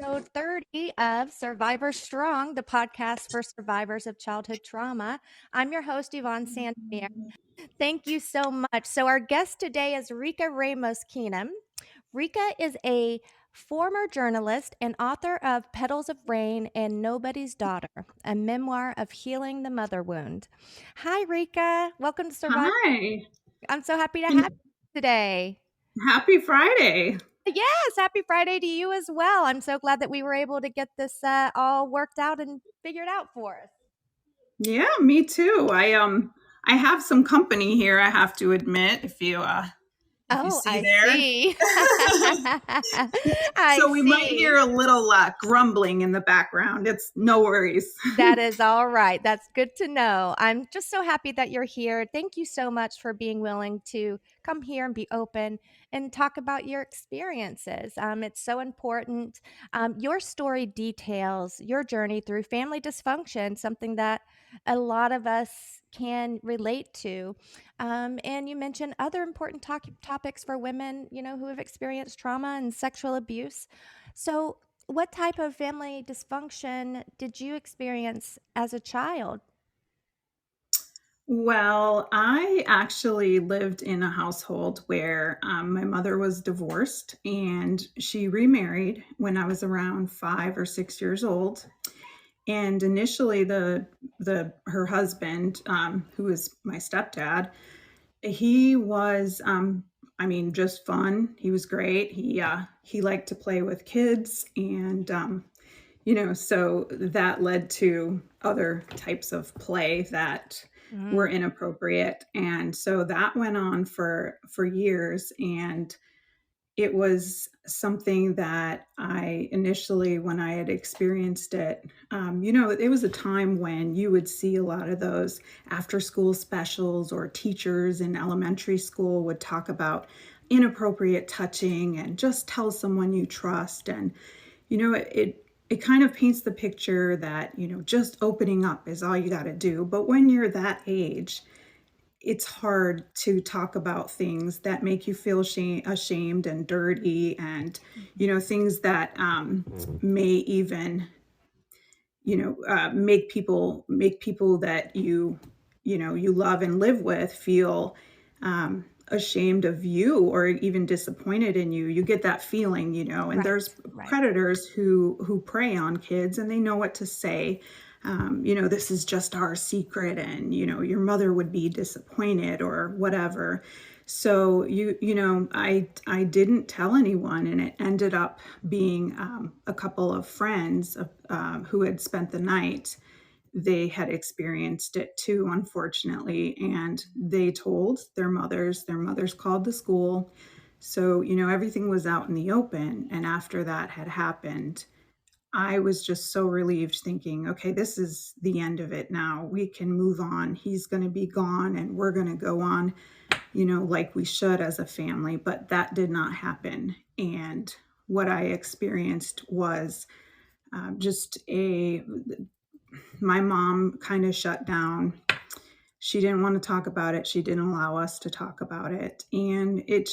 episode 30 of Survivor Strong, the podcast for survivors of childhood trauma. I'm your host, Yvonne Sandomir. Thank you so much. So, our guest today is Rica Ramos-Keenum. Rica is a former journalist and author of Petals of Rain and Nobody's Daughter, a memoir of healing the mother wound. Hi, Rica. Welcome to Survivor. Hi. I'm so happy to have you today. Happy Friday. Yes, happy Friday to you as well. I'm so glad that we were able to get this all worked out and figured out for us. Yeah, me too. I have some company here, I have to admit, if you Oh, see I there. see. I So we might hear see. a little grumbling in the background. It's no worries. That is all right. That's good to know. I'm just so happy that you're here. Thank you so much for being willing to come here and be open and talk about your experiences. It's so important. Your story details your journey through family dysfunction, something that a lot of us can relate to. And you mentioned other important topics for women, who have experienced trauma and sexual abuse. So, what type of family dysfunction did you experience as a child? Well, I actually lived in a household where my mother was divorced and she remarried when I was around 5 or 6 years old. And initially, the her husband, who is my stepdad, he was, I mean, just fun. He was great. He liked to play with kids, and so that led to other types of play that were Mm, inappropriate, and so that went on for years. And it was something that I initially, when I had experienced it, it was a time when you would see a lot of those after school specials, or teachers in elementary school would talk about inappropriate touching and just tell someone you trust. And, it kind of paints the picture that, just opening up is all you got to do. But when you're that age, it's hard to talk about things that make you feel ashamed and dirty, and things that may even make people that you love and live with feel ashamed of you, or even disappointed in you. You get that feeling, and right, there's right. predators who prey on kids, and they know what to say. This is just our secret, and your mother would be disappointed or whatever. So I didn't tell anyone, and it ended up being a couple of friends who had spent the night. They had experienced it too, unfortunately, and they told their mothers. Their mothers called the school. So everything was out in the open. And after that had happened, I was just so relieved, thinking, okay, this is the end of it now. We can move on. He's going to be gone, and we're going to go on, like we should as a family. But that did not happen. And what I experienced was just my mom kind of shut down. She didn't want to talk about it. She didn't allow us to talk about it. And it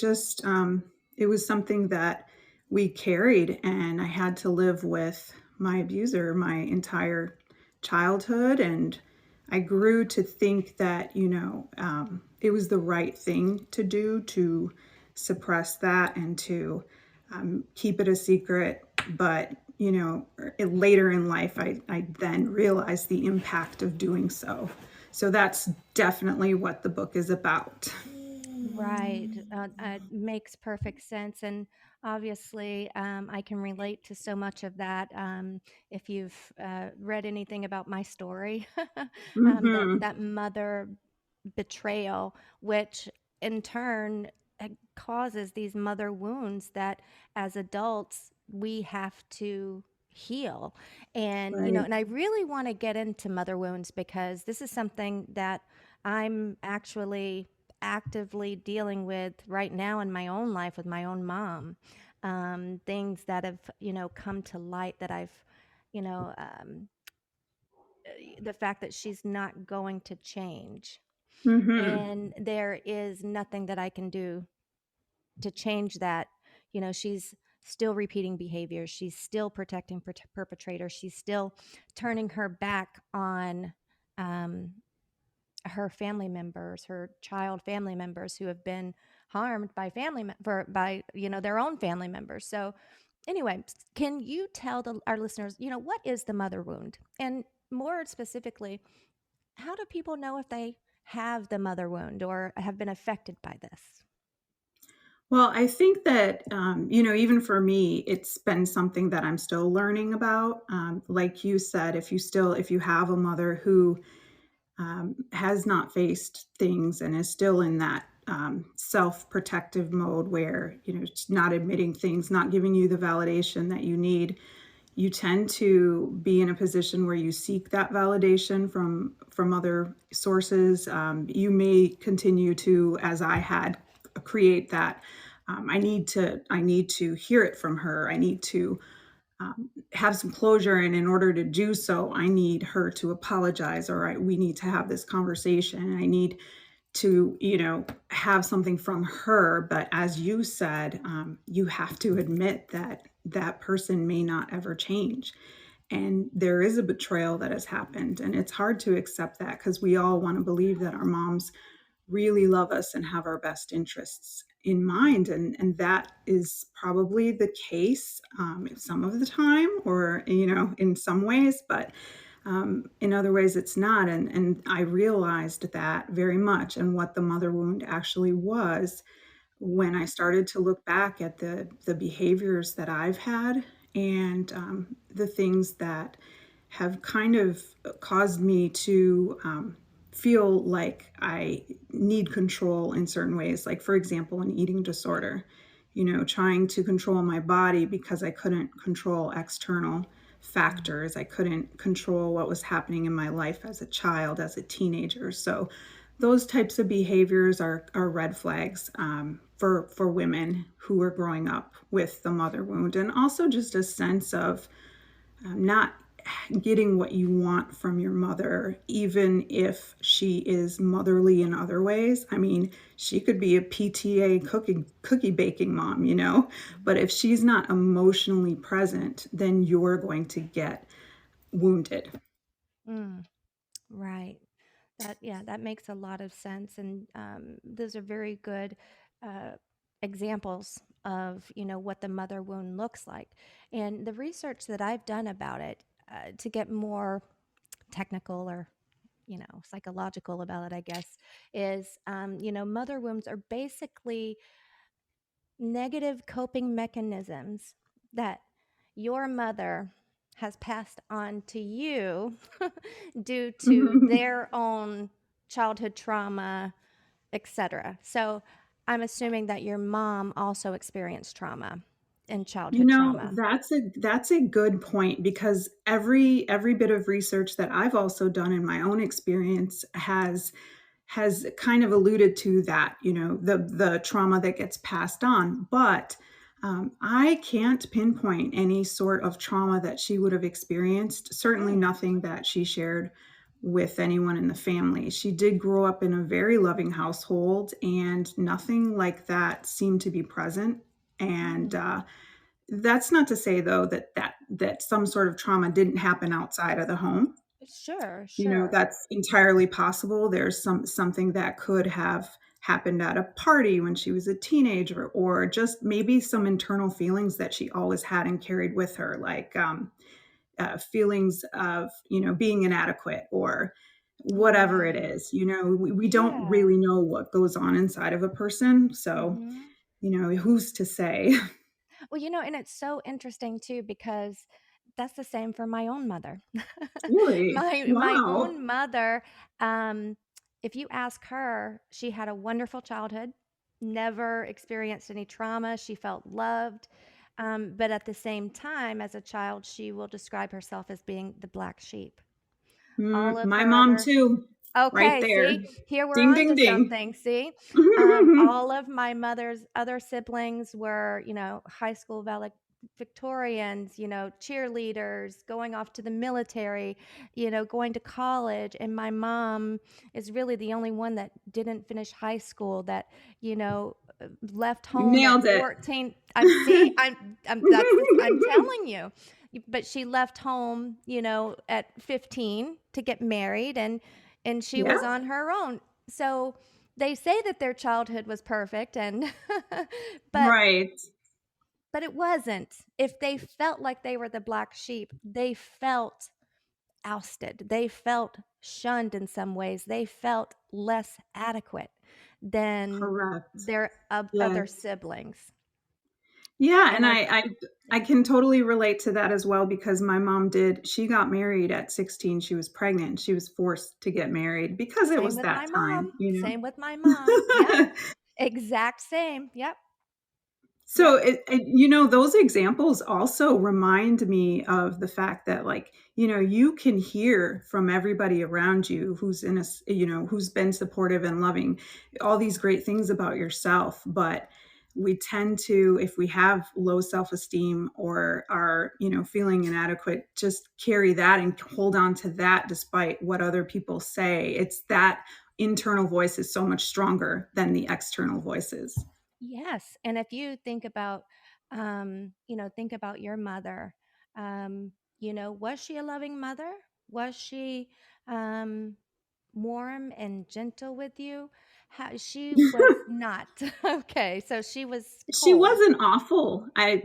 was something that we carried, and I had to live with my abuser my entire childhood. And I grew to think that, it was the right thing to do, to suppress that and to keep it a secret. But, later in life, I then realized the impact of doing so. So that's definitely what the book is about. Right. Makes perfect sense. And obviously, I can relate to so much of that. If you've read anything about my story, Mm-hmm. that mother betrayal, which in turn causes these mother wounds that as adults we have to heal. And, Right. and I really want to get into mother wounds because this is something that I'm actually actively dealing with right now in my own life with my own mom. Things that have, come to light that I've, you know, um, the fact that she's not going to change. Mm-hmm. And there is nothing that I can do to change that. She's still repeating behaviors. She's still protecting perpetrators. She's still turning her back on um, her family members, her child family members who have been harmed by by their own family members. So anyway, can you tell our listeners, what is the mother wound? And more specifically, how do people know if they have the mother wound or have been affected by this? Well, I think that, even for me, it's been something that I'm still learning about. Like you said, if you have a mother who has not faced things and is still in that self-protective mode where, it's not admitting things, not giving you the validation that you need, you tend to be in a position where you seek that validation from other sources. You may continue to, as I had, create that. I need to hear it from her. I need to have some closure, and in order to do so, I need her to apologize, or we need to have this conversation. I need to, have something from her. But as you said, you have to admit that that person may not ever change. And there is a betrayal that has happened. And it's hard to accept that because we all want to believe that our moms really love us and have our best interests in mind. And that is probably the case some of the time, or, in some ways. But in other ways, it's not. And I realized that very much, and what the mother wound actually was, when I started to look back at the behaviors that I've had, and the things that have kind of caused me to feel like I need control in certain ways. Like, for example, an eating disorder, trying to control my body because I couldn't control external factors. I couldn't control what was happening in my life as a child, as a teenager. So those types of behaviors are red flags for women who are growing up with the mother wound, and also just a sense of not getting what you want from your mother, even if she is motherly in other ways. I mean, she could be a PTA cookie baking mom, but if she's not emotionally present, then you're going to get wounded. Mm, right. That makes a lot of sense, and those are very good uh, examples of what the mother wound looks like. And the research that I've done about it, to get more technical or psychological about it, I guess, is mother wounds are basically negative coping mechanisms that your mother has passed on to you due to their own childhood trauma, etc. So I'm assuming that your mom also experienced trauma and childhood trauma. That's a good point, because every bit of research that I've also done in my own experience has kind of alluded to that, the trauma that gets passed on. But I can't pinpoint any sort of trauma that she would have experienced. Certainly Mm, nothing that she shared with anyone in the family. She did grow up in a very loving household, and nothing like that seemed to be present. And mm. that's not to say, though, that some sort of trauma didn't happen outside of the home. Sure, sure. That's entirely possible. There's something that could have happened at a party when she was a teenager, or just maybe some internal feelings that she always had and carried with her, like feelings of, being inadequate, or whatever it Right. is. We don't Yeah. really know what goes on inside of a person. So, Hmm. who's to say? Well, and it's so interesting too because that's the same for my own mother. Really? My Wow. own mother, um, if you ask her, she had a wonderful childhood, never experienced any trauma. She felt loved. But at the same time, as a child, she will describe herself as being the black sheep. All of My her mom other too, right Okay, there. see? Here we're Ding, on ding, to ding. something, see? All of my mother's other siblings were, high school valedictorians, cheerleaders, going off to the military, going to college, and my mom is really the only one that didn't finish high school that, left You home at nailed it. 14. I'm telling you. But she left home, at 15 to get married, and she Yeah, was on her own. So they say that their childhood was perfect, and but right. it wasn't. If they felt like they were the black sheep, they felt ousted. They felt shunned in some ways. They felt less adequate than Correct. their other Yes. siblings. Yeah, And and I I yeah, can totally relate to that as well because my mom did she got married at 16, she was pregnant, she was forced to get married because it same was with that my time, mom. you Same with my mom. Yep. know? Exact same. Yep. So Yep. those examples also remind me of the fact that like, you can hear from everybody around you who's who's been supportive and loving all these great things about yourself, but we tend to, if we have low self-esteem or are, feeling inadequate, just carry that and hold on to that despite what other people say. It's that internal voice is so much stronger than the external voices. Yes. And if you think about your mother, was she a loving mother? Was she um, warm and gentle with you? She was not. Okay. So she was She cold. wasn't awful. I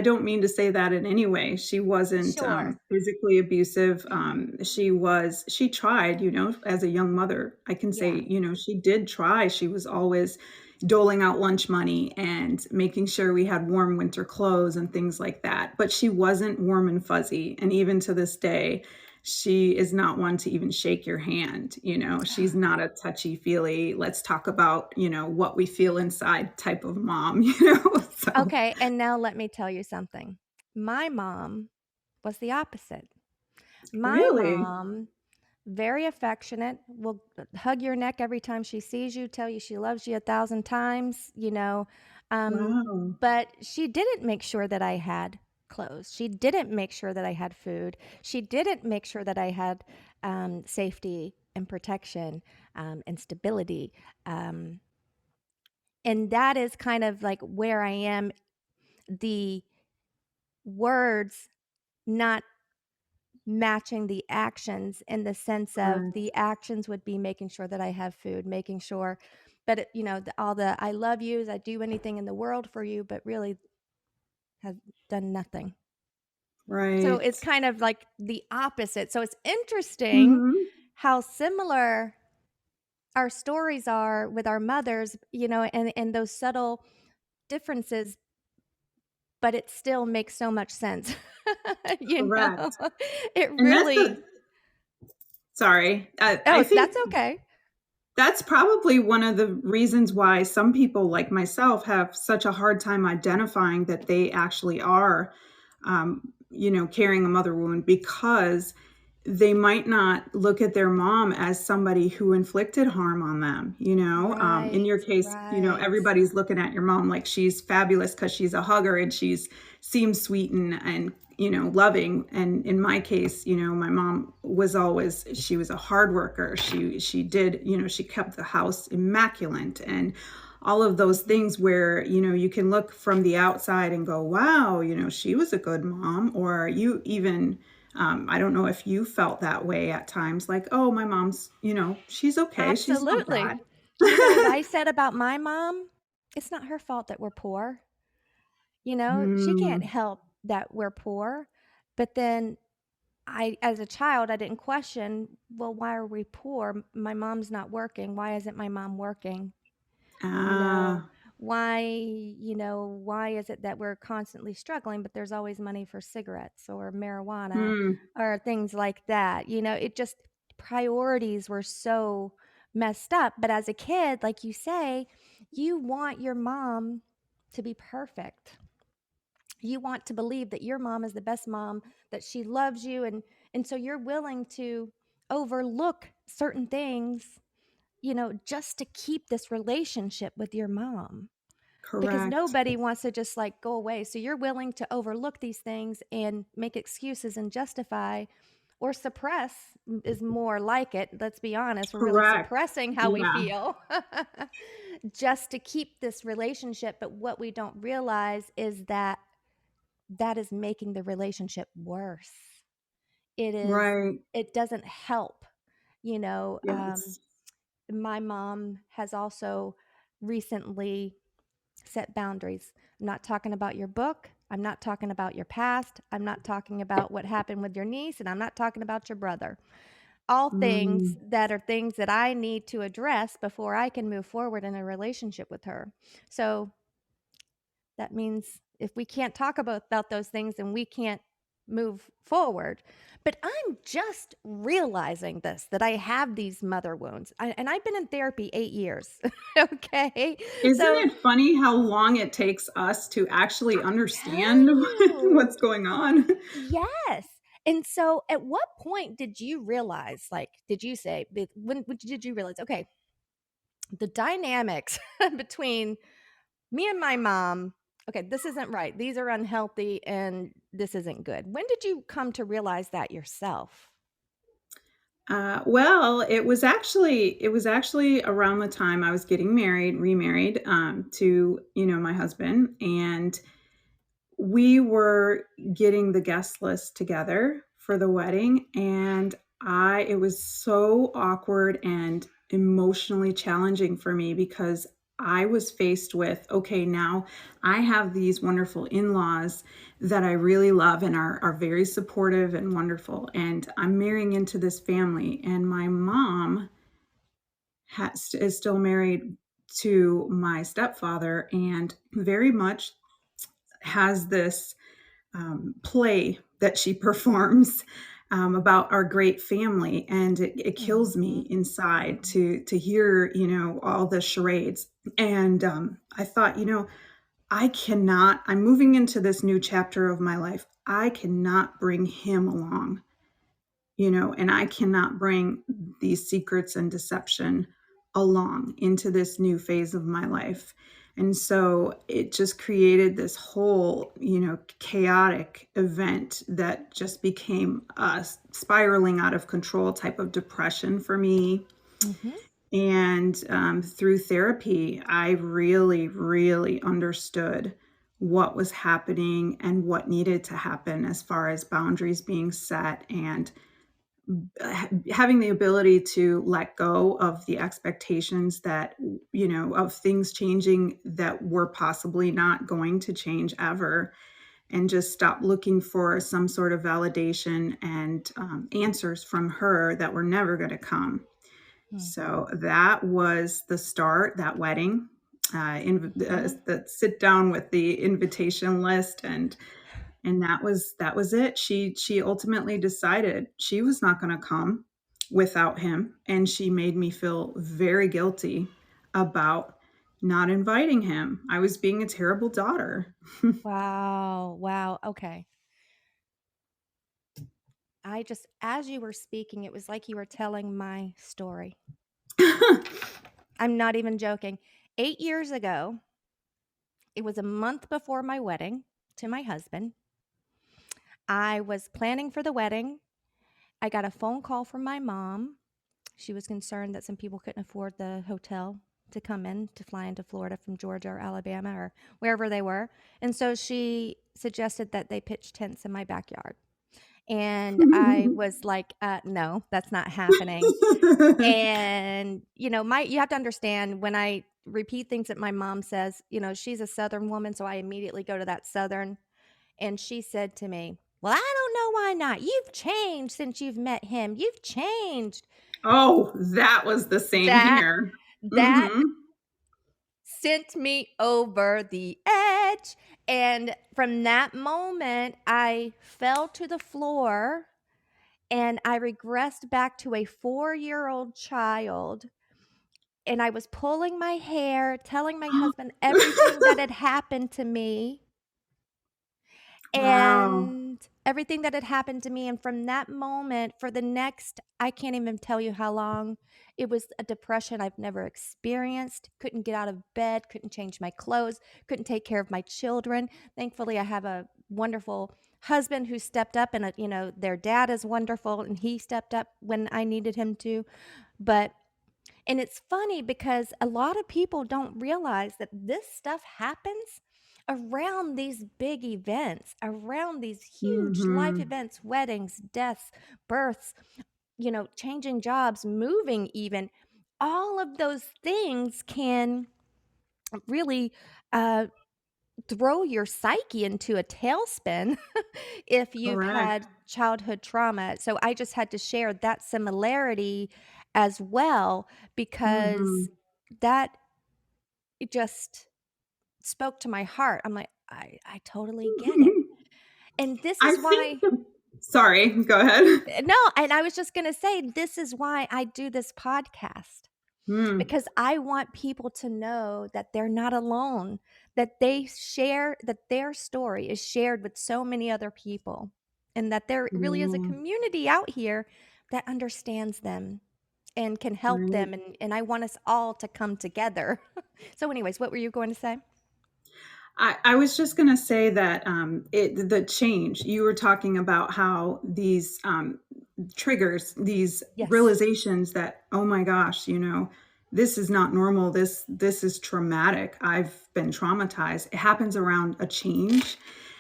don't mean to say that in any way. She wasn't, Sure. physically abusive. She tried, as a young mother. I can say, Yeah. she did try. She was always doling out lunch money and making sure we had warm winter clothes and things like that. But she wasn't warm and fuzzy. And even to this day, she is not one to even shake your hand. She's not a touchy feely, let's talk about, what we feel inside type of mom, so Okay. And now let me tell you something. My mom was the opposite. My really. mom, very affectionate, will hug your neck every time she sees you, tell you she loves you 1,000 times, Wow. but she didn't make sure that I had clothes. She didn't make sure that I had food. She didn't make sure that I had safety and protection and stability. Um, and that is kind of like where I am. The words not matching the actions in the sense of Correct. the actions would be making sure that I have food, making sure, but all the I love yous, I do anything in the world for you, but really have done nothing. So Right. it's kind of like the opposite. So it's interesting Mhm. how similar our stories are with our mothers, and those subtle differences, but it still makes so much sense. you know, Correct. it And that's really, the sorry. I oh, think that's okay. that's probably one of the reasons why some people like myself have such a hard time identifying that they actually are, carrying a mother wound because they might not look at their mom as somebody who inflicted harm on them. In Right, your case, right. everybody's looking at your mom like she's fabulous because she's a hugger and she's seems sweet and loving. And in my case, my mom was always, she was a hard worker. She did, she kept the house immaculate and all of those Mhm. things where you can look from the outside and go, wow, she was a good mom. Or you even, I don't know if you felt that way at times, like, oh, my mom's, she's okay, she's not Absolutely. bad. As I said about my mom, it's not her fault that we're poor. She can't Mm, help that we're poor. But then as a child, I didn't question, well, why are we poor? My mom's not working. Why isn't my mom working? You know, ah, why is it that we're constantly struggling, but there's always money for cigarettes or marijuana mm, or things like that? It just priorities were so messed up. But as a kid, like you say, you want your mom to be perfect. You want to believe that your mom is the best mom, that she loves you, and so you're willing to overlook certain things, just to keep this relationship with your mom because correct. nobody wants to just go away. So you're willing to overlook these things and make excuses and justify or suppress is more like it. Let's be honest, we're really Correct. suppressing how we Yeah. feel just to keep this relationship. But what we don't realize is that that is making the relationship worse. It is, Right. it doesn't help, you know. Yes. My mom has also recently set boundaries. I'm not talking about your book. I'm not talking about your past. I'm not talking about what happened with your niece, and I'm not talking about your brother. All things Mm. that are things that I need to address before I can move forward in a relationship with her. So that means if we can't talk about those things, then we can't move forward. But I'm just realizing this, that I have these mother wounds. And I've been in therapy 8 years. Okay. Isn't So it funny how long it takes us to actually I'm understand telling you. what's going on? Yes. And so at what point did you realize, like, did you say, when did you realize, okay, the dynamics between me and my mom, okay, this isn't right. These are unhealthy and this isn't good. When did you come to realize that yourself? Well, it was actually around the time I was getting married, remarried to my husband, and we were getting the guest list together for the wedding, and I it was so awkward and emotionally challenging for me because I was faced with, okay, now I have these wonderful in-laws that I really love and are very supportive and wonderful, and I'm marrying into this family, and my mom is still married to my stepfather and very much has this play that she performs about our great family, and it kills me Mhm. inside to hear all the charades. And I thought, I cannot. I'm moving into this new chapter of my life. I cannot bring him along, and I cannot bring these secrets and deception along into this new phase of my life. And so it just created this whole, chaotic event that just became a spiraling out of control type of depression for me. Mhm. And through therapy, I really, really understood what was happening and what needed to happen as far as boundaries being set and having the ability to let go of the expectations that of things changing that were possibly not going to change ever, and just stop looking for some sort of validation and answers from her that were never going to come. Mm. So that was the start, that wedding, Mhm. the sit down with the invitation list, and that was it. She ultimately decided she was not gonna come without him, and she made me feel very guilty about not inviting him. I was being a terrible daughter. Wow. Wow. Okay. I just, as you were speaking, it was like you were telling my story. I'm not even joking. 8 years ago, it was a month before my wedding to my husband. I was planning for the wedding. I got a phone call from my mom. She was concerned that some people couldn't afford the hotel to come in to fly into Florida from Georgia or Alabama or wherever they were. And so she suggested that they pitch tents in my backyard. And I was like, no, that's not happening. And, you have to understand when I repeat things that my mom says, she's a Southern woman. So I immediately go to that Southern. And she said to me, well, I don't know why not. You've changed since you've met him. You've changed. Oh, that was the same That here. that Mhm. sent me over the edge, and from that moment, I fell to the floor, and I regressed back to a four-year-old child, and I was pulling my hair, telling my husband everything that had happened to me. Wow. And everything that had happened to me, and from that moment, for the next I can't even tell you how long, it was a depression I've never experienced, couldn't get out of bed, couldn't change my clothes, couldn't take care of my children. Thankfully, I have a wonderful husband who stepped up, and, their dad is wonderful, and he stepped up when I needed him to. But and it's funny because a lot of people don't realize that this stuff happens around these big events, around these huge life Mhm. events, weddings, deaths, births, changing jobs, moving even. All of those things can really uh, throw your psyche into a tailspin if you've Correct. had childhood trauma. So I just had to share that similarity as well because Mhm. that it just spoke to my heart. I'm like, I totally get it. And this I is think why the Sorry, go ahead. no, and I was just going to say this is why I do this podcast. Mm, Because I want people to know that they're not alone, that their story is shared with so many other people, and that there really is a yeah, community out here that understands them and can help right. them, and I want us all to come together. So anyways, what were you going to say? I was just going to say that the change you were talking about, how these triggers, these Yes. realizations that, oh my gosh, this is not normal. This is traumatic. I've been traumatized. It happens around a change.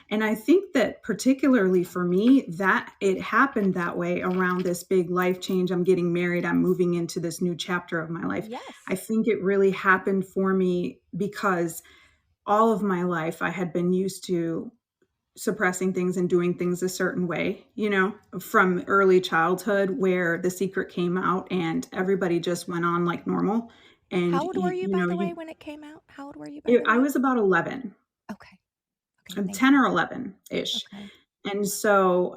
And I think that particularly for me, that it happened that way around this big life change. I'm getting married. I'm moving into this new chapter of my life. I Yes. think it really happened for me because all of my life I had been used to suppressing things and doing things a certain way, from early childhood where the secret came out and everybody just went on like normal. And How old were you, by the way, when it came out? How old were you, by the I way? was about 11. Okay. Okay, I'm thank 10 you. or 11 ish. Okay. And so,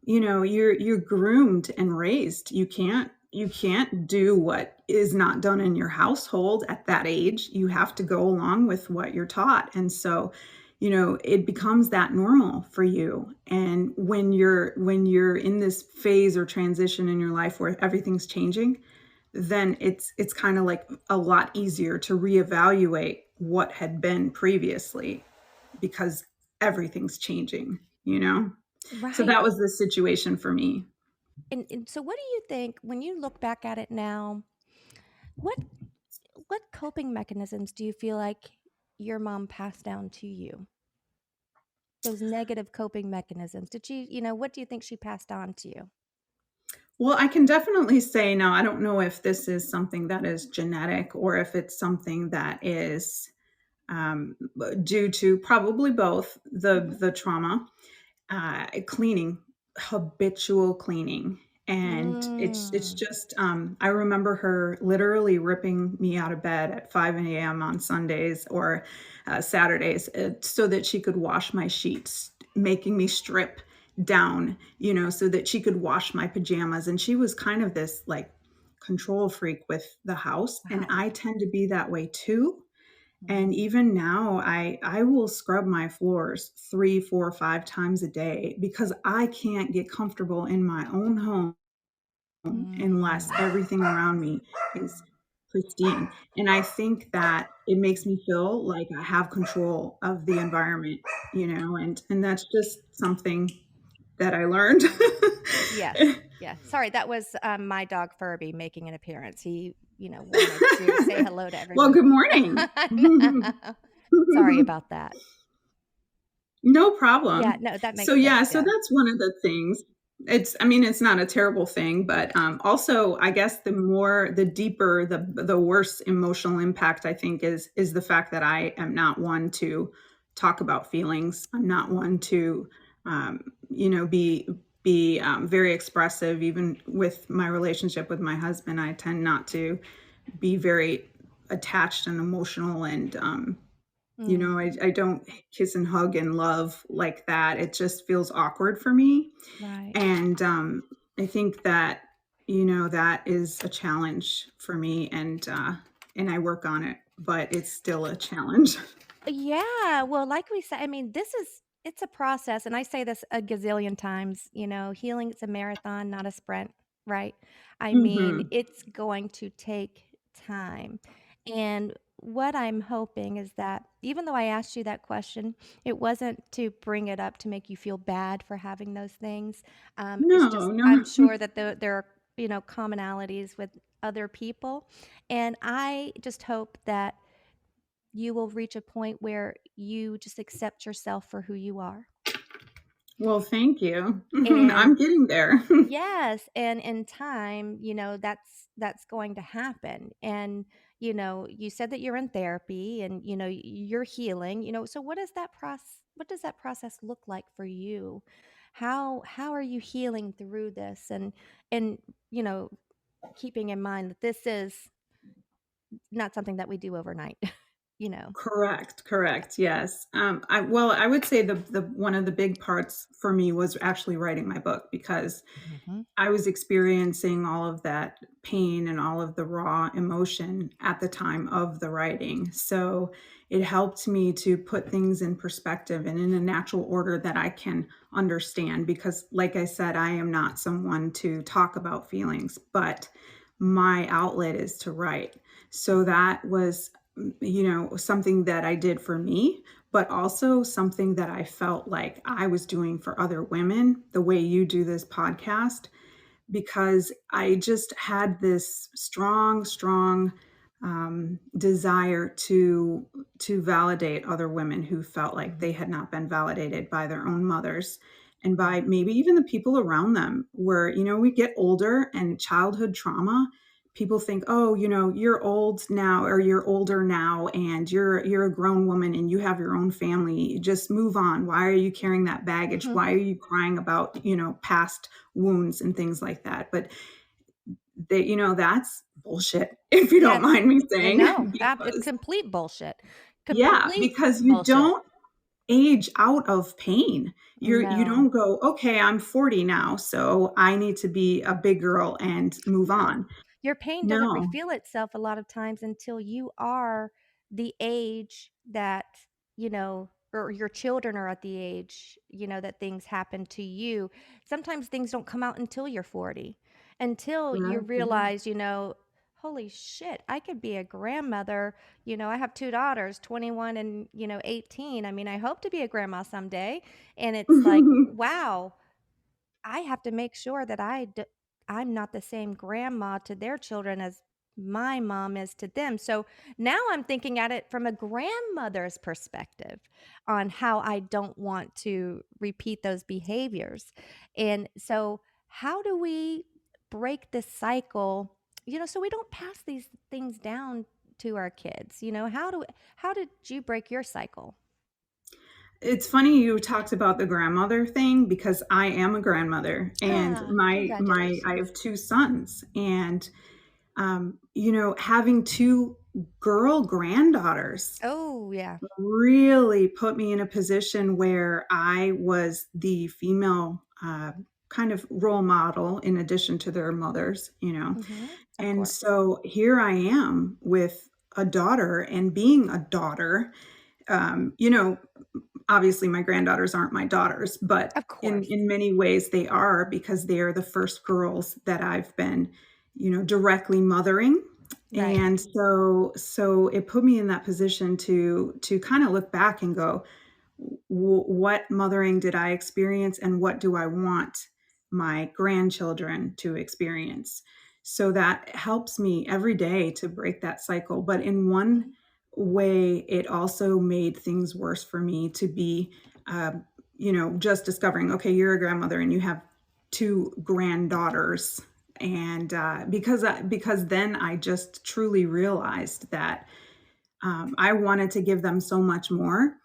you're groomed and raised. You can't do what is not done in your household at that age. You have to go along with what you're taught. And so, it becomes that normal for you. And when you're in this phase or transition in your life where everything's changing, then it's kind of like a lot easier to reevaluate what had been previously because everything's changing. So Right. that was the situation for me. And so what do you think when you look back at it now, what what coping mechanisms do you feel like your mom passed down to you? Those negative coping mechanisms. Did she, what do you think she passed on to you? Well, I can definitely say now, I don't know if this is something that is genetic or if it's something that is due to probably both Mhm. the trauma, cleaning, habitual cleaning. And it's Mm. just I remember her literally ripping me out of bed at 5 a.m. on Sundays or Saturdays, so that she could wash my sheets, making me strip down, so that she could wash my pajamas. And she was kind of this like control freak with the house, and Wow. I tend to be that way too. And Mhm. even now, I will scrub my floors 3, 4, 5 times a day because I can't get comfortable in my own home unless Mm. everything around me is pristine. And I think that it makes me feel like I have control of the environment, and that's just something that I learned. Yes. Yeah. Sorry, that was my dog Furby making an appearance. He, wanted to say hello to Well, everyone. good morning. I know. Sorry about that. No Yeah, problem. no, that So makes sense. yeah, so Yeah. that's one of the things. It's not a terrible thing, but also I guess the deeper, the worse emotional impact I think is the fact that I am not one to talk about feelings. I'm not one to, um, be very expressive. Even with my relationship with my husband, I tend not to be very attached and emotional, and Mm, I don't kiss and hug and love like that. It just feels awkward for me. right. And I think that, that is a challenge for me, and I work on it, but it's still a challenge. Yeah, well, like we said, I mean, it's a process, and I say this a gazillion times, healing is a marathon, not a sprint, right? I mean, Mhm. it's going to take time. And what I'm hoping is that even though I asked you that question, it wasn't to bring it up to make you feel bad for having those things. It's No, just no. I'm sure that there are, commonalities with other people, and I just hope that you will reach a point where you just accept yourself for who you are. Well, thank you. And I'm getting there. yes, and in time, that's going to happen. And you said that you're in therapy and you're healing. So what does that process look like for you? How are you healing through this and you know, keeping in mind that this is not something that we do overnight, you know. Correct, correct, yes. I would say the one of the big parts for me was actually writing my book because Mhm. I was experiencing all of that pain and all of the raw emotion at the time of the writing. So it helped me to put things in perspective and in a natural order that I can understand. Because, like I said, I am not someone to talk about feelings, but my outlet is to write. So that was, something that I did for me, but also something that I felt like I was doing for other women, the way you do this podcast, because I just had this strong, strong desire to validate other women who felt like Mhm. they had not been validated by their own mothers and by Mhm. maybe even the people around them. Where we get older and childhood trauma. People think, oh, you're old now or you're older now and you're a grown woman and you have your own family. Just move on. Why are you carrying that baggage? Why are you crying about, past wounds and things like that? But that's bullshit, if you don't Yes. mind me No, saying, it's because complete bullshit. yeah, Complete because you bullshit. don't age out of pain. You No. don't go, okay, I'm 40 now, so I need to be a big girl and move No. on. Your pain doesn't No. reveal itself a lot of times until you are the age that, or your children are at the age, that things happen to you. Sometimes things don't come out until you're 40, until you Correct, yeah. realize, holy shit, I could be a grandmother. I have two daughters, 21 and, 18. I mean, I hope to be a grandma someday. And it's like, wow, I have to make sure that I'm not the same grandma to their children as my mom is to them. So now I'm thinking at it from a grandmother's perspective on how I don't want to repeat those behaviors. And so, how do we break this cycle, so we don't pass these things down to our kids? How did you break your cycle? It's funny you talked about the grandmother thing because I am a grandmother and Ah, my I congratulations. have two sons and having two girl granddaughters Oh, yeah. really put me in a position where I was the female kind of role model in addition to their mothers. Mhm. Of And course. so here I am with a daughter and being a daughter. Um, you know, Obviously my granddaughters aren't my daughters, but Of course. in many ways they are because they are the first girls that I've been, directly mothering. Right. And so it put me in that position to kind of look back and go, what mothering did I experience and what do I want my grandchildren to experience? So that helps me every day to break that cycle. But in one Mhm. way, it also made things worse for me to be, just discovering, okay, you're a grandmother and you have two granddaughters. And because then I just truly realized that I wanted to give them so much more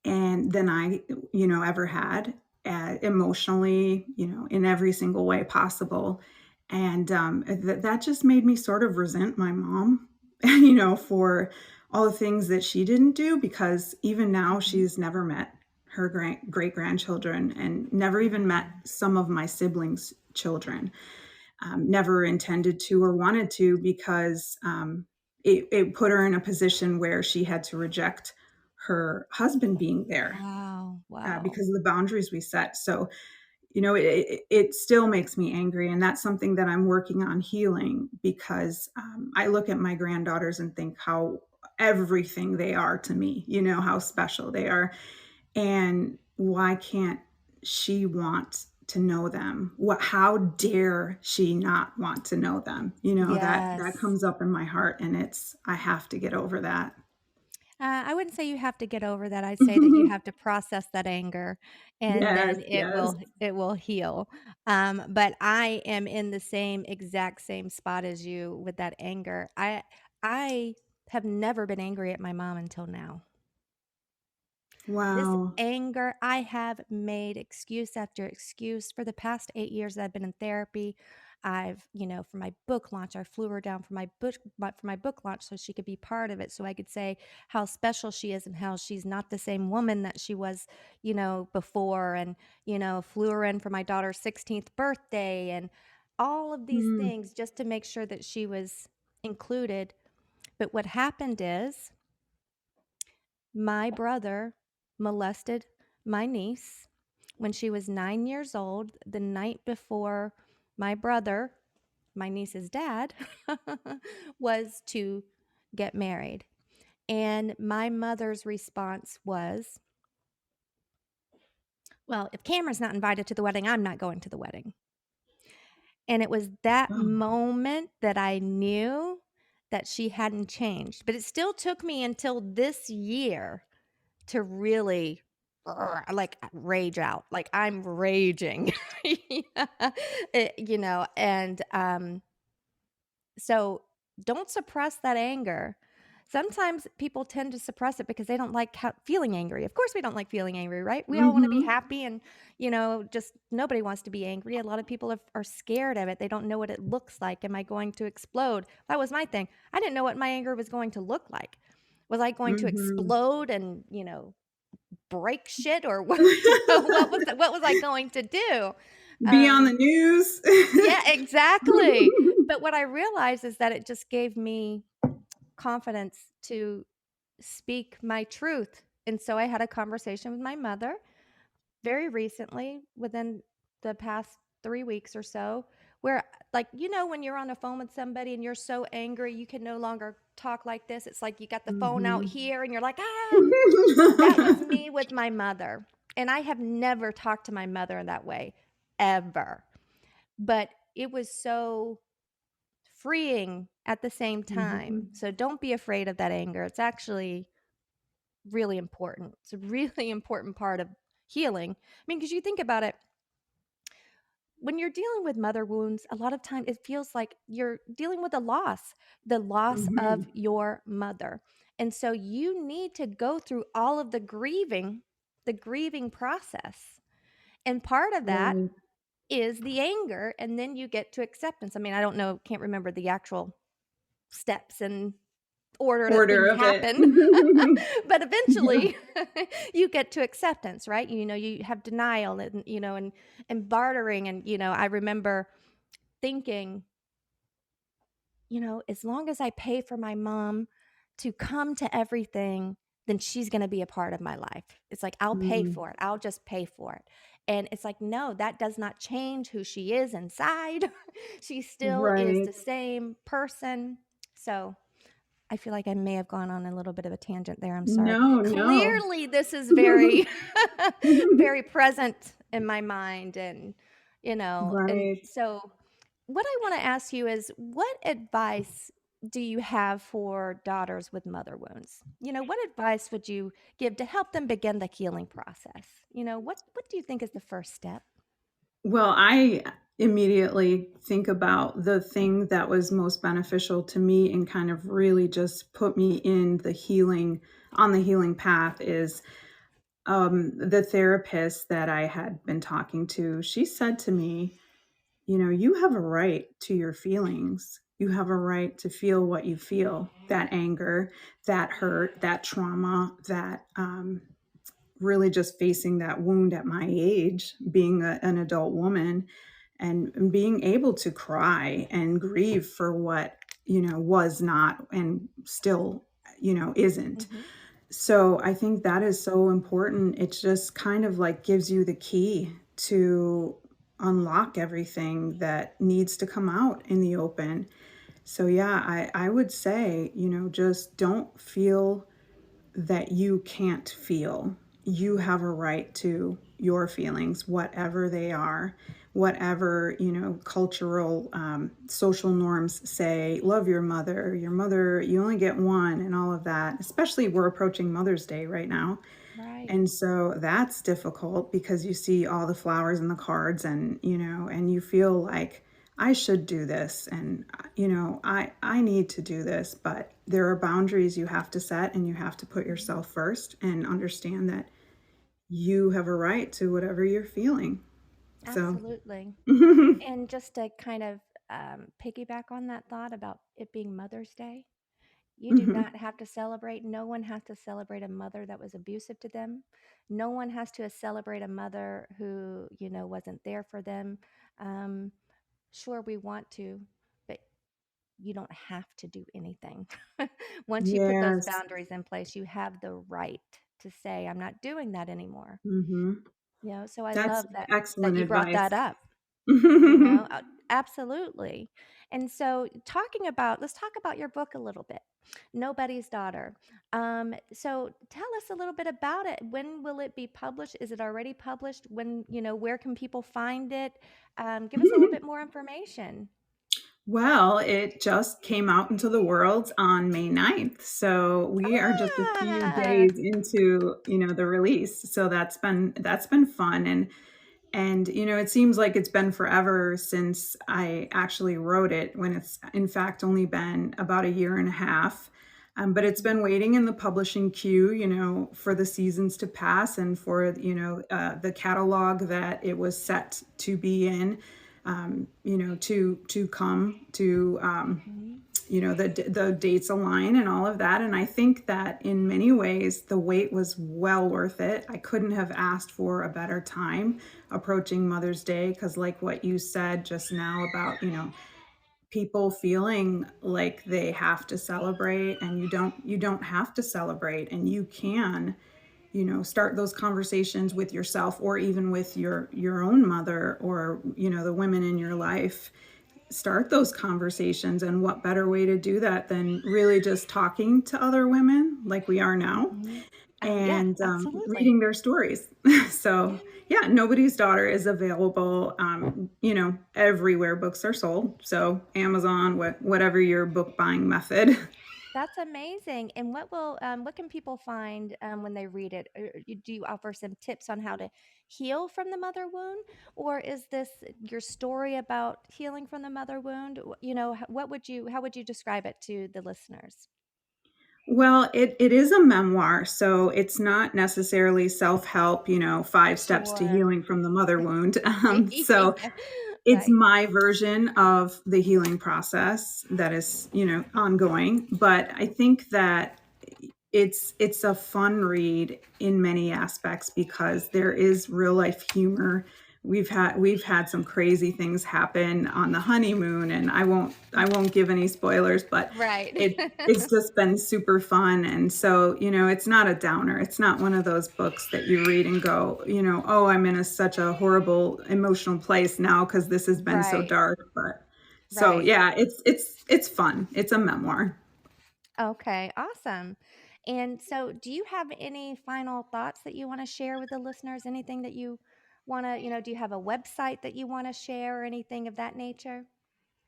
and than I, ever had emotionally, in every single way possible. And that just made me sort of resent my mom, for all the things that she didn't do because even now Mhm. she's never met her great grandchildren and never even met Mm. some of my siblings' children, never intended to or wanted to because it put her in a position where she had to reject her husband being there Wow, wow. because of the boundaries we set. So, it still makes me angry. And that's something that I'm working on healing because I look at my granddaughters and think how everything they are to me, how special they are. And why can't she want to know them? How dare she not want to know them? That Yes. comes up in my heart, and I have to get over that. I wouldn't say you have to get over that. I'd say that you have to process that anger, and Yes, then yes. it will heal. But I am in the exact same spot as you with that anger. I have never been angry at my mom until now. This Wow. anger, I have made excuse after excuse for the past 8 years that I've been in therapy. For my book launch, I flew her down for my book launch so she could be part of it, so I could say how special she is and how she's not the same woman that she was, before, and, flew her in for my daughter's 16th birthday and all of these Mm. things just to make sure that she was included. But what happened is my brother molested my niece when she was 9 years old, the night before my brother, my niece's dad, was to get married. And my mother's response was, "Well, if Cameron's not invited to the wedding, I'm not going to the wedding." And it was that Oh. moment that I knew that she hadn't changed. But it still took me until this year to really, like, rage out, like, I'm raging. Yeah. So don't suppress that anger. Sometimes people tend to suppress it because they don't like feeling angry. Of course, we don't like feeling angry, right? We all want to be Mhm. happy, and, just nobody wants to be angry. A lot of people are scared of it. They don't know what it looks like. Am I going to explode? That was my thing. I didn't know what my anger was going to look like. Was I going to Mhm. explode and, break shit, or what? What was I going to do? Be on the Um, news. yeah, exactly. But what I realized is that it just gave me confidence to speak my truth. And so I had a conversation with my mother very recently, within the past 3 weeks or so, where, like, when you're on the phone with somebody and you're so angry, you can no longer talk like this. It's like you got the phone out Mhm. here and you're like, "Ah!" That was me with my mother. And I have never talked to my mother in that way, ever. But it was so freeing at the same time. Mhm. So don't be afraid of that anger. It's actually really important. It's a really important part of healing. I mean, because you think about it, when you're dealing with mother wounds, a lot of time it feels like you're dealing with the loss of Mhm. your mother. And so you need to go through all of the grieving process. And part of that Right. is the anger, and then you get to acceptance. I mean, I don't know, can't remember the actual steps and order that Order things of it. happen. But Yeah. eventually, you get to acceptance, right? You have denial, and bartering, and, I remember thinking, as long as I pay for my mom to come to everything, then she's gonna be a part of my life. It's like, I'll pay Mm. for it. I'll just pay for it. And it's like, no, that does not change who she is inside. She still is Right. the same person. So I feel like I may have gone on a little bit of a tangent there, I'm sorry. No, no. Clearly, this is very very present in my mind, and Right. so what I wanna ask you is, what advice do you have for daughters with mother wounds? What advice would you give to help them begin the healing process? What do you think is the first step? Well, I immediately think about the thing that was most beneficial to me and kind of really just put me in the healing path is the therapist that I had been talking to. She said to me, you have a right to your feelings. You have a right to feel what you feel, that anger, that hurt, that trauma, that really just facing that wound at my age, being an adult woman, and being able to cry and grieve for what, was not and still, isn't. Mhm. So I think that is so important. It just kind of like gives you the key to unlock everything that needs to come out in the open. So yeah, I would say, just don't feel that you can't feel. You have a right to your feelings, whatever they are, whatever, cultural, social norms say, love your mother, you only get one, and all of that. Especially we're approaching Mother's Day right now. Right. And so that's difficult because you see all the flowers and the cards and, and you feel like I should do this and I need to do this, but there are boundaries you have to set and you have to put Mhm. yourself first and understand that you have a right to whatever you're feeling. So, Absolutely. And just to kind of piggyback on that thought about it being Mother's Day, you do mhm. not have to celebrate. No one has to celebrate a mother that was abusive to them. No one has to celebrate a mother who, wasn't there for them. Um, sure, we want to, but you don't have to do anything. Once you put those Yes. boundaries in place, you have the right to say, I'm not doing that anymore. Mhm. So I That's love that excellent you brought that advice. up. Absolutely. And so let's talk about your book a little bit. Nobody's Daughter. So tell us a little bit about it. When will it be published? Is it already published? Where can people find it? Give us a little bit more information. Well, it just came out into the world on May 9th. So we are just a few Ah, days into, the release. So that's been fun and it seems like it's been forever since I actually wrote it when it's in fact only been about a year and a half. But it's been mhm, waiting in the publishing queue, for the seasons to pass and for, the catalog that it was set to be in, to come to, mhm. the dates align and all of that. And I think that in many ways the wait was well worth it. I couldn't have asked for a better time approaching Mother's Day because, like what you said just now about, people feeling like they have to celebrate, and you don't have to celebrate, and you can, start those conversations with yourself or even with your own mother or, the women in your life. Start those conversations, and what better way to do that than really just talking to other women like we are now Mhm. Yeah, and absolutely. reading their stories. So yeah, Nobody's Daughter is available, everywhere books are sold, so Amazon, whatever your book buying method. That's amazing. And what can people find when they read it? Do you offer some tips on how to heal from the mother wound, or is this your story about healing from the mother wound? How would you describe it to the listeners? Well, it is a memoir, so it's not necessarily self-help, 5 steps to Sure. healing from the mother wound. So Yeah. it's Right. my version of the healing process that is, ongoing, but I think that it's a fun read in many aspects because there is real life humor. We've had some crazy things happen on the honeymoon, and I won't give any spoilers, but Right. it's just been super fun. And so, it's not a downer. It's not one of those books that you read and go, oh, I'm in such a horrible emotional place now because this has been so Right. dark. But so Right. yeah, it's fun. It's a memoir. Okay, awesome. And so, do you have any final thoughts that you want to share with the listeners? Anything that you want to, do you have a website that you want to share or anything of that nature?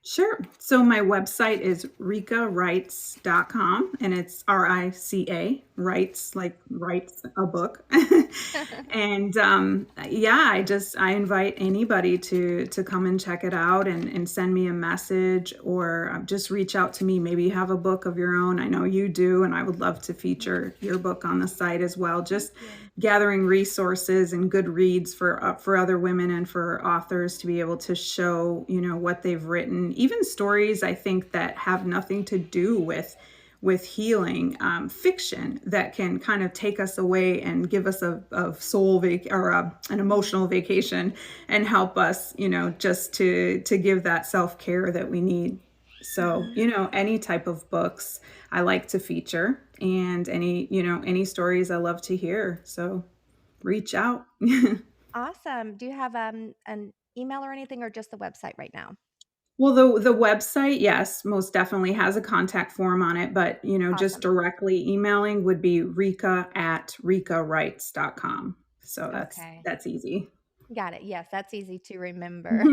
Sure. So my website is ricawrites.com, and it's RICA, writes like writes a book. And yeah, I invite anybody to come and check it out and send me a message or just reach out to me. Maybe you have a book of your own. I know you do, and I would love to feature your book on the site as well. Thank Just you. gathering resources and good reads for other women and for authors to be able to show, what they've written, even stories I think that have nothing to do with healing, fiction that can kind of take us away and give us a soul or an Mhm. emotional vacation and help us, just to give that self-care that we need. So, Mhm. any type of books I like to feature, and any stories I love to hear. So reach out. Awesome. Do you have an email or anything, or just the website right now? Well, the website, yes, most definitely has a contact form on it, but, just Awesome. directly emailing would be rica@ricawrites.com. So Okay. that's easy. Got it. Yes, that's easy to remember.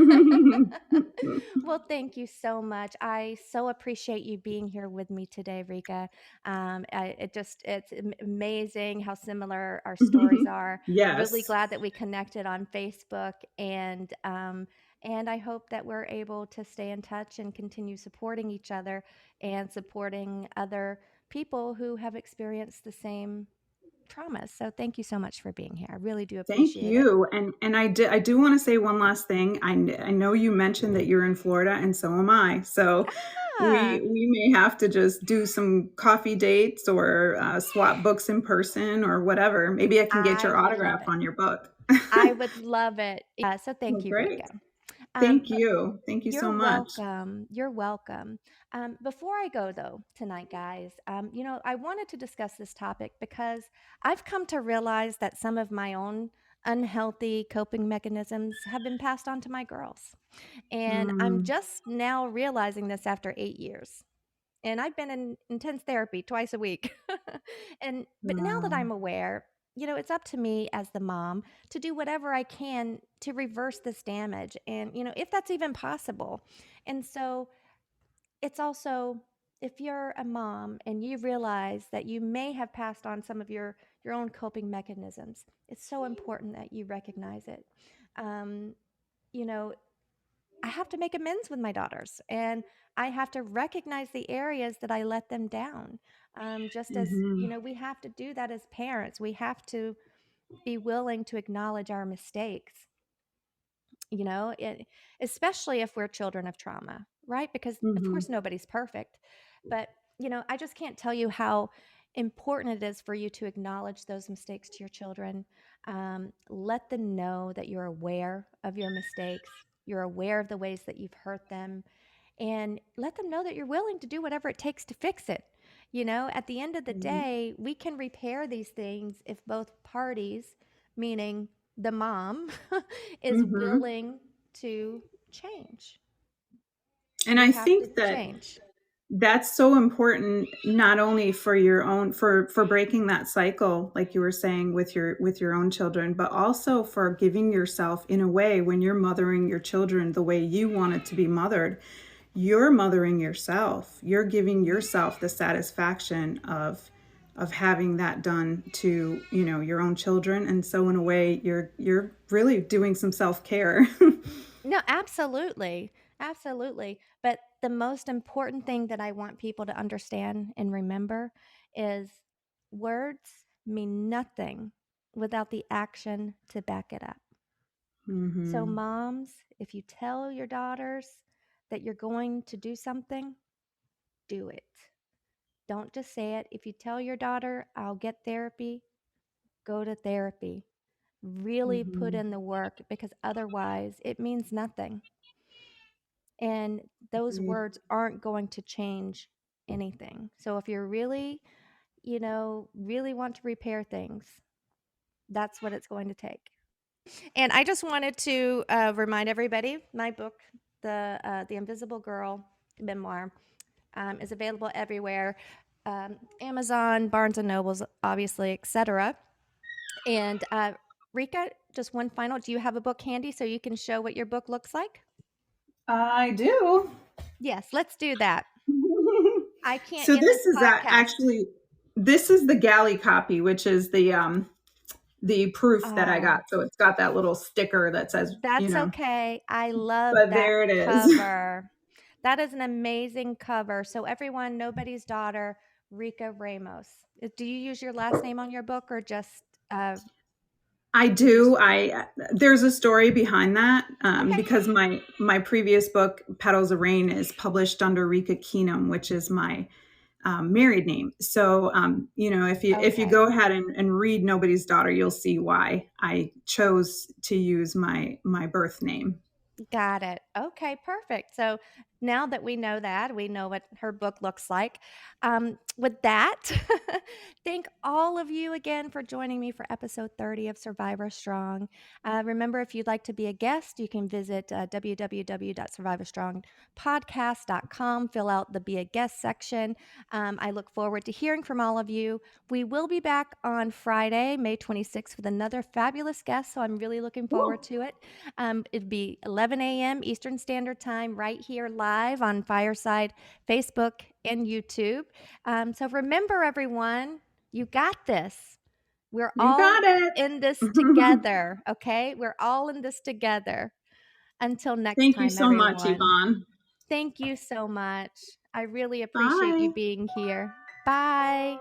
Well, thank you so much. I so appreciate you being here with me today, Rika. It's amazing how similar our stories are. Really Yes. glad that we connected on Facebook, and I hope that we're able to stay in touch and continue supporting each other and supporting other people who have experienced the same traumas. So thank you so much for being here. I really do Thank appreciate it. you, and I do wanna say one last thing. I know you mentioned that you're in Florida, and so am I, so Ah, we may have to just do some coffee dates or, swap books in person or whatever. Maybe I can get I your would love autograph it. on your book. I would love it. Yeah, so Well, thank you, great. Rika. Thank But you. Thank you so you're much. welcome. You're welcome. Before I go, though, tonight, guys, I wanted to discuss this topic because I've come to realize that some of my own unhealthy coping mechanisms have been passed on to my girls. And I'm Mm, just now realizing this after 8 years. And I've been in intense therapy twice a week. But now that wow. I'm aware, it's up to me as the mom to do whatever I can to reverse this damage and if that's even possible. And so it's also, if you're a mom and you realize that you may have passed on some of your own coping mechanisms, it's so important that you recognize it. Um, you know, I have to make amends with my daughters, and I have to recognize the areas that I let them down. Just as, Mhm, we have to do that as parents. We have to be willing to acknowledge our mistakes, especially if we're children of trauma, right? Because, of mhm, course, nobody's perfect. But, I just can't tell you how important it is for you to acknowledge those mistakes to your children. Let them know that you're aware of your mistakes, you're aware of the ways that you've hurt them, and let them know that you're willing to do whatever it takes to fix it. At the end of the mhm, day, we can repair these things if both parties, meaning the mom, is mhm. willing to change. And We I have to think that change. that's so important, not only for your own, for breaking that cycle, like you were saying with your own children, but also for giving yourself, in a way, when you're mothering your children the way you want it to be mothered, you're mothering yourself. You're giving yourself the satisfaction of having that done to, your own children. And so in a way, you're really doing some self-care. No, absolutely. Absolutely. But the most important thing that I want people to understand and remember is words mean nothing without the action to back it up. So, Mhm. moms, if you tell your daughters that you're going to do something, do it. Don't just say it. If you tell your daughter, I'll get therapy, go to therapy. Really put Mhm. in the work because otherwise it means nothing. And those Agreed. words aren't going to change anything. So if you're really, really want to repair things, that's what it's going to take. And I just wanted to remind everybody my book, The Invisible Girl Memoir, is available everywhere, Amazon, Barnes and Nobles, obviously, etc. And Rika, just one final. Do you have a book handy so you can show what your book looks like? I do. Yes, let's do that. I can't So end this this is podcast. actually this is the galley copy, which is the proof that I got. Oh, So it's got that little sticker that says, that's okay. I love but that there it is. cover. That is an amazing cover. So, everyone, Nobody's Daughter, Rica Ramos. Do you use your last name on your book or just, uh, I you just, do. I There's a story behind that, okay, because my previous book, Petals of Rain, is published under Rica Keenum, which is my married name. So, if you okay. go ahead and read Nobody's Daughter, you'll see why I chose to use my birth name. Got it. Okay, perfect. So, now that we know that, we know what her book looks like. With that, thank all of you again for joining me for episode 30 of Survivor Strong. Remember, if you'd like to be a guest, you can visit www.survivorstrongpodcast.com, fill out the Be a Guest section. I look forward to hearing from all of you. We will be back on Friday, May 26th, with another fabulous guest, so I'm really looking forward Woo. to it. It'd be 11 a.m. Eastern Standard Time, right here live on Fireside, Facebook, and YouTube. So remember, everyone, you got this. We're You all got it. in this together, okay? We're all in this together. Until next Thank you time, so much, everyone. Yvonne. Thank you so much. I really appreciate you Bye. being here. Bye.